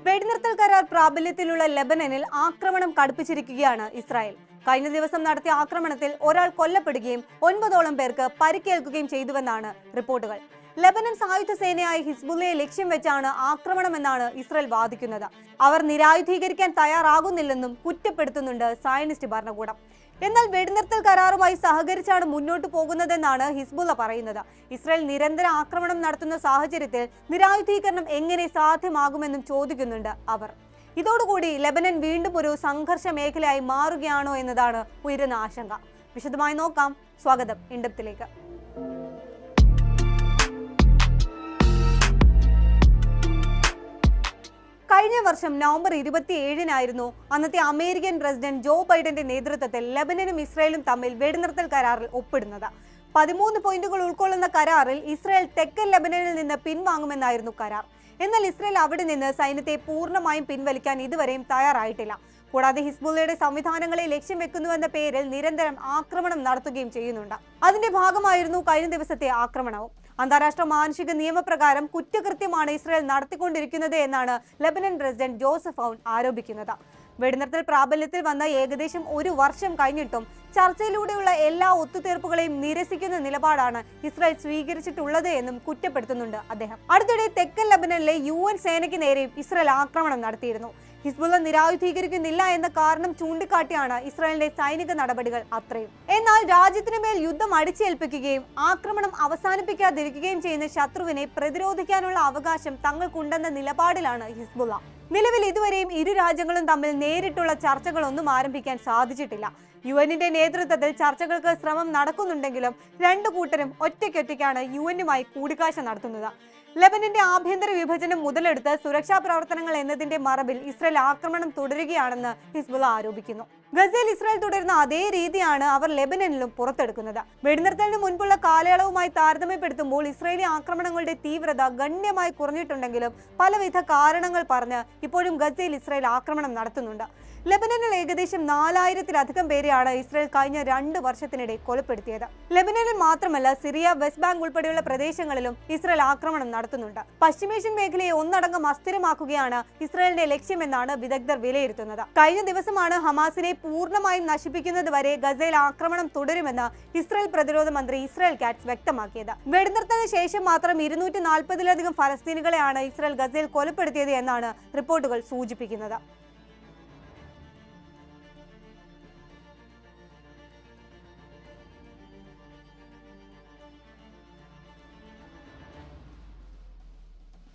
വെടിനിർത്തൽ കരാർ പ്രാബല്യത്തിലുള്ള ലെബനനിൽ ആക്രമണം കടുപ്പിച്ചിരിക്കുകയാണ് ഇസ്രായേൽ. കഴിഞ്ഞ ദിവസം നടത്തിയ ആക്രമണത്തിൽ ഒരാൾ കൊല്ലപ്പെടുകയും 9ഓളം പേർക്ക് പരിക്കേൽക്കുകയും ചെയ്തുവെന്നാണ് റിപ്പോർട്ടുകൾ. ലെബനൻ സായുധ സേനയായ ഹിസ്ബുള്ളയെ ലക്ഷ്യം വെച്ചാണ് ആക്രമണമെന്നാണ് ഇസ്രായേൽ വാദിക്കുന്നത്. അവർ നിരായുധീകരിക്കാൻ തയ്യാറാകുന്നില്ലെന്നും കുറ്റപ്പെടുത്തുന്നുണ്ട് സയനിസ്റ്റ് ഭരണകൂടം. എന്നാൽ വെടിനിർത്തൽ കരാറുമായി സഹകരിച്ചാണ് മുന്നോട്ട് പോകുന്നതെന്നാണ് ഹിസ്ബുള്ള പറയുന്നത്. ഇസ്രായേൽ നിരന്തര ആക്രമണം നടത്തുന്ന സാഹചര്യത്തിൽ നിരായുധീകരണം എങ്ങനെ സാധ്യമാകുമെന്നും ചോദിക്കുന്നുണ്ട് അവർ. ഇതോടുകൂടി ലെബനൻ വീണ്ടും ഒരു സംഘർഷ മേഖലയായി മാറുകയാണോ എന്നതാണ് ഉയരുന്ന ആശങ്ക. വിശദമായി നോക്കാം. സ്വാഗതം ഇൻഡെപ്തിലേക്ക്. കഴിഞ്ഞ വർഷം നവംബർ 27-നായിരുന്നു അന്നത്തെ അമേരിക്കൻ പ്രസിഡന്റ് ജോ ബൈഡന്റെ നേതൃത്വത്തിൽ ലെബനനും ഇസ്രായേലും തമ്മിൽ വെടിനിർത്തൽ കരാറിൽ ഒപ്പിടുന്നത്. 13 പോയിന്റുകൾ ഉൾക്കൊള്ളുന്ന കരാറിൽ ഇസ്രായേൽ തെക്കൻ ലെബനനിൽ നിന്ന് പിൻവാങ്ങുമെന്നായിരുന്നു കരാർ. എന്നാൽ ഇസ്രായേൽ അവിടെ നിന്ന് സൈന്യത്തെ പൂർണ്ണമായും പിൻവലിക്കാൻ ഇതുവരെയും തയ്യാറായിട്ടില്ല. കൂടാതെ ഹിസ്ബുള്ളയുടെ സംവിധാനങ്ങളെ ലക്ഷ്യം വെക്കുന്നുവെന്ന പേരിൽ നിരന്തരം ആക്രമണം നടത്തുകയും ചെയ്യുന്നുണ്ട്. അതിന്റെ ഭാഗമായിരുന്നു കഴിഞ്ഞ ദിവസത്തെ ആക്രമണവും. അന്താരാഷ്ട്ര മാനുഷിക നിയമപ്രകാരം കുറ്റകൃത്യമാണ് ഇസ്രായേൽ നടത്തിക്കൊണ്ടിരിക്കുന്നത് എന്നാണ് ലെബനൻ പ്രസിഡന്റ് ജോസഫ് ഔൺ ആരോപിക്കുന്നത്. വെടിനിർത്തൽ പ്രാബല്യത്തിൽ വന്ന ഏകദേശം 1 വർഷം കഴിഞ്ഞിട്ടും ചർച്ചയിലൂടെയുള്ള എല്ലാ ഒത്തുതീർപ്പുകളെയും നിരസിക്കുന്ന നിലപാടാണ് ഇസ്രായേൽ സ്വീകരിച്ചിട്ടുള്ളത് എന്നും കുറ്റപ്പെടുത്തുന്നുണ്ട് അദ്ദേഹം. അടുത്തിടെ തെക്കൻ ലെബനനിലെ UN സേനയ്ക്ക് നേരെയും ഇസ്രായേൽ ആക്രമണം നടത്തിയിരുന്നു. ഹിസ്ബുള്ള നിരായുധീകരിക്കുന്നില്ല എന്ന കാരണം ചൂണ്ടിക്കാട്ടിയാണ് ഇസ്രായേലിന്റെ സൈനിക നടപടികൾ അത്രയും. എന്നാൽ രാജ്യത്തിന് മേൽ യുദ്ധം അടിച്ചേൽപ്പിക്കുകയും ആക്രമണം അവസാനിപ്പിക്കാതിരിക്കുകയും ചെയ്യുന്ന ശത്രുവിനെ പ്രതിരോധിക്കാനുള്ള അവകാശം തങ്ങൾക്കുണ്ടെന്ന നിലപാടിലാണ് ഹിസ്ബുള്ള. നിലവിൽ ഇതുവരെയും ഇരു രാജ്യങ്ങളും തമ്മിൽ നേരിട്ടുള്ള ചർച്ചകളൊന്നും ആരംഭിക്കാൻ സാധിച്ചിട്ടില്ല. UN-ന്റെ നേതൃത്വത്തിൽ ചർച്ചകൾക്ക് ശ്രമം നടക്കുന്നുണ്ടെങ്കിലും രണ്ടു കൂട്ടരും ഒറ്റയ്ക്കൊറ്റയ്ക്കാണ് UN-മായി കൂടിക്കാഴ്ച നടത്തുന്നത്. ലെബനന്റെ ആഭ്യന്തര വിഭജനം മുതലെടുത്ത് സുരക്ഷാ പ്രവർത്തനങ്ങൾ എന്നതിന്റെ മറവിൽ ഇസ്രായേൽ ആക്രമണം തുടരുകയാണെന്ന് ഹിസ്ബുള്ള ആരോപിക്കുന്നു. ഗസയിൽ ഇസ്രായേൽ തുടരുന്ന അതേ രീതിയാണ് അവർ ലെബനനിലും പുറത്തെടുക്കുന്നത്. വെടിനിർത്തലിന് മുൻപുള്ള കാലയളവുമായി താരതമ്യപ്പെടുത്തുമ്പോൾ ഇസ്രായേലി ആക്രമണങ്ങളുടെ തീവ്രത ഗണ്യമായി കുറഞ്ഞിട്ടുണ്ടെങ്കിലും പലവിധ കാരണങ്ങൾ പറഞ്ഞ് ഇപ്പോഴും ഗസയിൽ ഇസ്രായേൽ ആക്രമണം നടത്തുന്നുണ്ട്. ലെബനനിൽ ഏകദേശം 4000-ലധികം പേരെയാണ് ഇസ്രായേൽ കഴിഞ്ഞ 2 വർഷത്തിനിടെ കൊലപ്പെടുത്തിയത്. ലെബനനിൽ മാത്രമല്ല, സിറിയ, വെസ്റ്റ് ബാങ്ക് ഉൾപ്പെടെയുള്ള പ്രദേശങ്ങളിലും ഇസ്രായേൽ ആക്രമണം നടത്തുന്നുണ്ട്. പശ്ചിമേഷ്യൻ മേഖലയെ ഒന്നടങ്കം അസ്ഥിരമാക്കുകയാണ് ഇസ്രായേലിന്റെ ലക്ഷ്യമെന്നാണ് വിദഗ്ധർ വിലയിരുത്തുന്നത്. കഴിഞ്ഞ ദിവസമാണ് ഹമാസിനെ പൂർണ്ണമായും നശിപ്പിക്കുന്നത് വരെ ഗസയിൽ ആക്രമണം തുടരുമെന്ന് ഇസ്രായേൽ പ്രതിരോധ മന്ത്രി ഇസ്രായേൽ കാറ്റ്സ് വ്യക്തമാക്കിയത്. വെടിനിർത്തലിന് ശേഷം മാത്രം 240-ലധികം ഫലസ്തീനികളെയാണ് ഇസ്രായേൽ ഗസയിൽ കൊലപ്പെടുത്തിയത് എന്നാണ് റിപ്പോർട്ടുകൾ സൂചിപ്പിക്കുന്നത്.